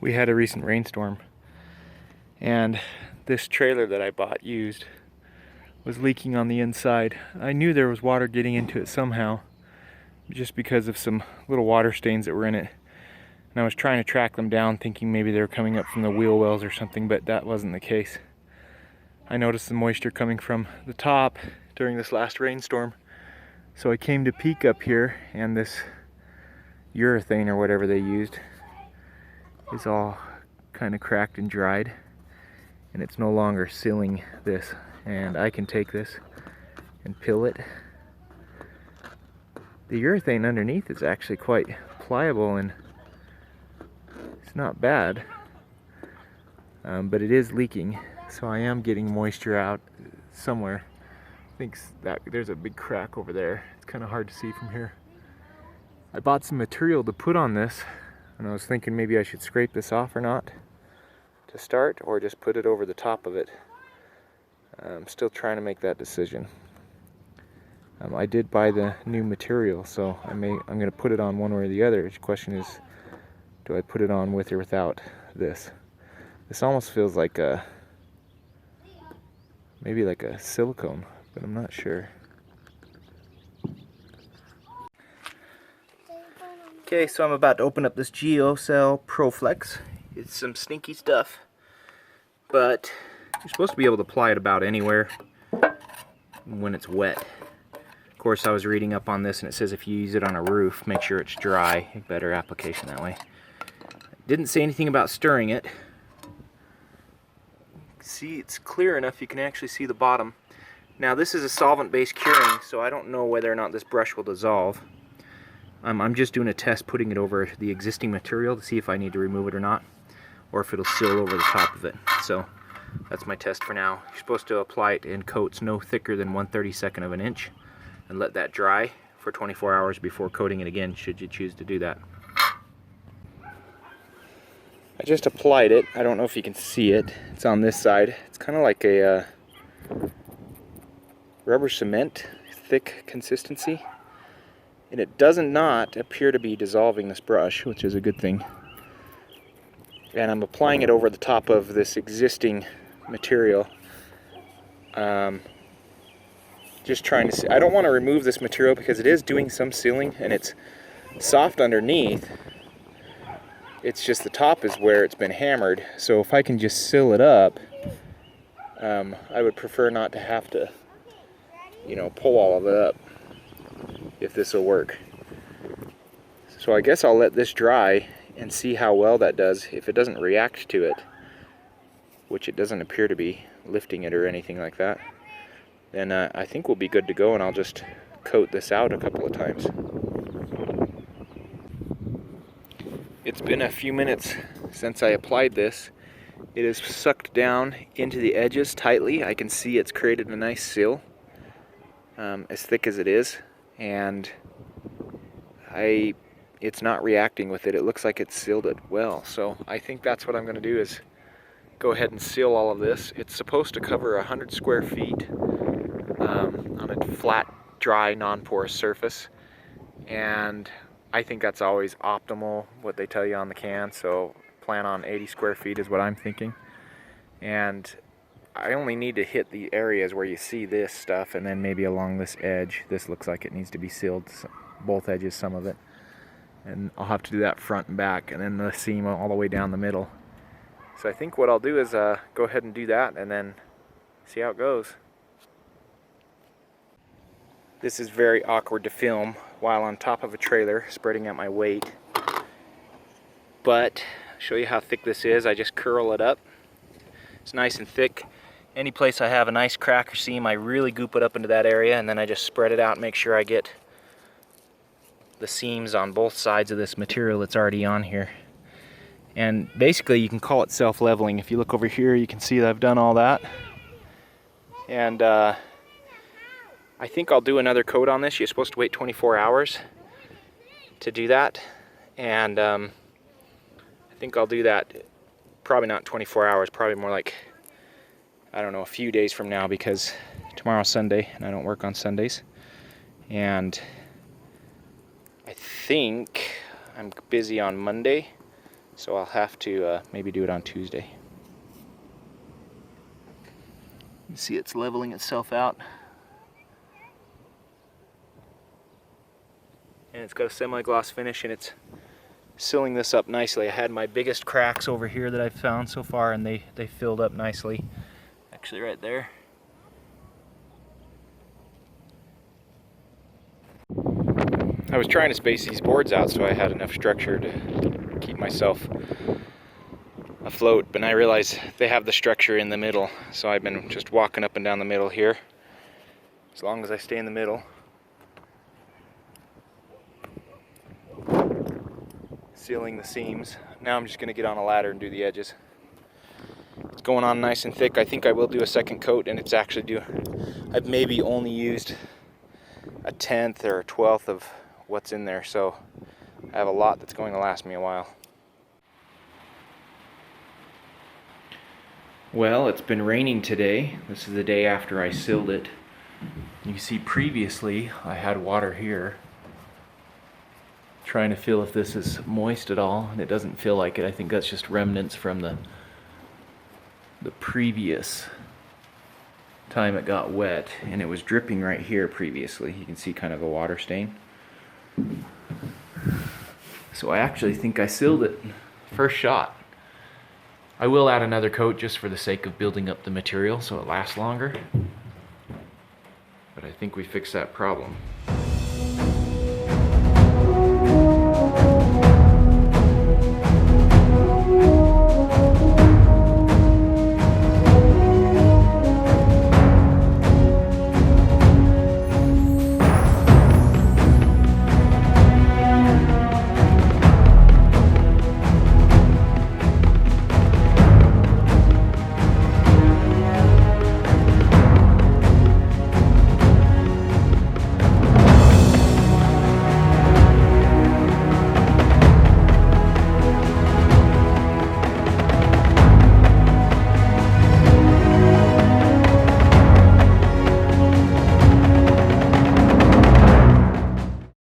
we had a recent rainstorm, and this trailer that I bought used was leaking on the inside. I knew there was water getting into it somehow, just because of some little water stains that were in it. And I was trying to track them down, thinking maybe they were coming up from the wheel wells or something, but that wasn't the case. I noticed the moisture coming from the top during this last rainstorm. So I came to peek up here, and this urethane or whatever they used is all kind of cracked and dried, and it's no longer sealing this. And I can take this and peel it. The urethane underneath is actually quite pliable and it's not bad, but it is leaking, so I am getting moisture out somewhere. I think that there's a big crack over there. It's kind of hard to see from here. I bought some material to put on this, and I was thinking maybe I should scrape this off or not to start, or just put it over the top of it. I'm still trying to make that decision. I did buy the new material, so I'm going to put it on one way or the other. The question is, do I put it on with or without this? This almost feels like maybe like a silicone, but I'm not sure. Okay, so I'm about to open up this Geocel ProFlex. It's some stinky stuff, but you're supposed to be able to apply it about anywhere when it's wet. Of course, I was reading up on this, and it says if you use it on a roof, make sure it's dry. Better application that way. Didn't say anything about stirring it. See, it's clear enough you can actually see the bottom. Now, this is a solvent-based curing, so I don't know whether or not this brush will dissolve. I'm just doing a test putting it over the existing material to see if I need to remove it or not, or if it'll seal over the top of it. So that's my test for now. You're supposed to apply it in coats no thicker than 1/32 of an inch and let that dry for 24 hours before coating it again, should you choose to do that. I just applied it. I don't know if you can see it. It's on this side. It's kind of like a rubber cement, thick consistency. And it does not appear to be dissolving this brush, which is a good thing. And I'm applying it over the top of this existing material. Just trying to see. I don't want to remove this material because it is doing some sealing and it's soft underneath. It's just the top is where it's been hammered. So if I can just seal it up, I would prefer not to have to, pull all of it up, if this will work. So I guess I'll let this dry and see how well that does. If it doesn't react to it, which it doesn't appear to be lifting it or anything like that, then I think we'll be good to go, and I'll just coat this out a couple of times. It's been a few minutes since I applied this. It is sucked down into the edges tightly. I can see it's created a nice seal, as thick as it is, and it's not reacting with it. It looks like it's sealed it well. So I think that's what I'm going to do, is go ahead and seal all of this. It's supposed to cover 100 square feet on a flat, dry, non-porous surface, and I think that's always optimal, what they tell you on the can. So plan on 80 square feet is what I'm thinking, and I only need to hit the areas where you see this stuff, and then maybe along this edge. This looks like it needs to be sealed, both edges, some of it, and I'll have to do that front and back, and then the seam all the way down the middle. So I think what I'll do is go ahead and do that, and then see how it goes. This is very awkward to film while on top of a trailer, spreading out my weight, but I'll show you how thick this is. I just curl it up. It's nice and thick. Any place I have a nice crack or seam, I really goop it up into that area, and then I just spread it out and make sure I get the seams on both sides of this material that's already on here. And basically you can call it self-leveling. If you look over here, you can see that I've done all that. And I think I'll do another coat on this. You're supposed to wait 24 hours to do that, and I think I'll do that. Probably not 24 hours, probably more like, I don't know, a few days from now, because tomorrow's Sunday and I don't work on Sundays. And I think I'm busy on Monday, So I'll have to maybe do it on Tuesday. You see it's leveling itself out. And it's got a semi-gloss finish, and it's sealing this up nicely. I had my biggest cracks over here that I've found so far, and they filled up nicely. Actually right there. I was trying to space these boards out so I had enough structure to keep myself afloat, but I realized they have the structure in the middle, so I've been just walking up and down the middle here. As long as I stay in the middle, sealing the seams. Now I'm just going to get on a ladder and do the edges. It's going on nice and thick. I think I will do a second coat, and it's actually I've maybe only used a 1/10 or a 1/12 of what's in there, so I have a lot that's going to last me a while. Well, it's been raining today. This is the day after I sealed it. You see previously I had water here, trying to feel if this is moist at all, and it doesn't feel like it. I think that's just remnants from the previous time it got wet, and it was dripping right here previously. You can see kind of a water stain. So I actually think I sealed it first shot. I will add another coat just for the sake of building up the material so it lasts longer, but I think we fixed that problem.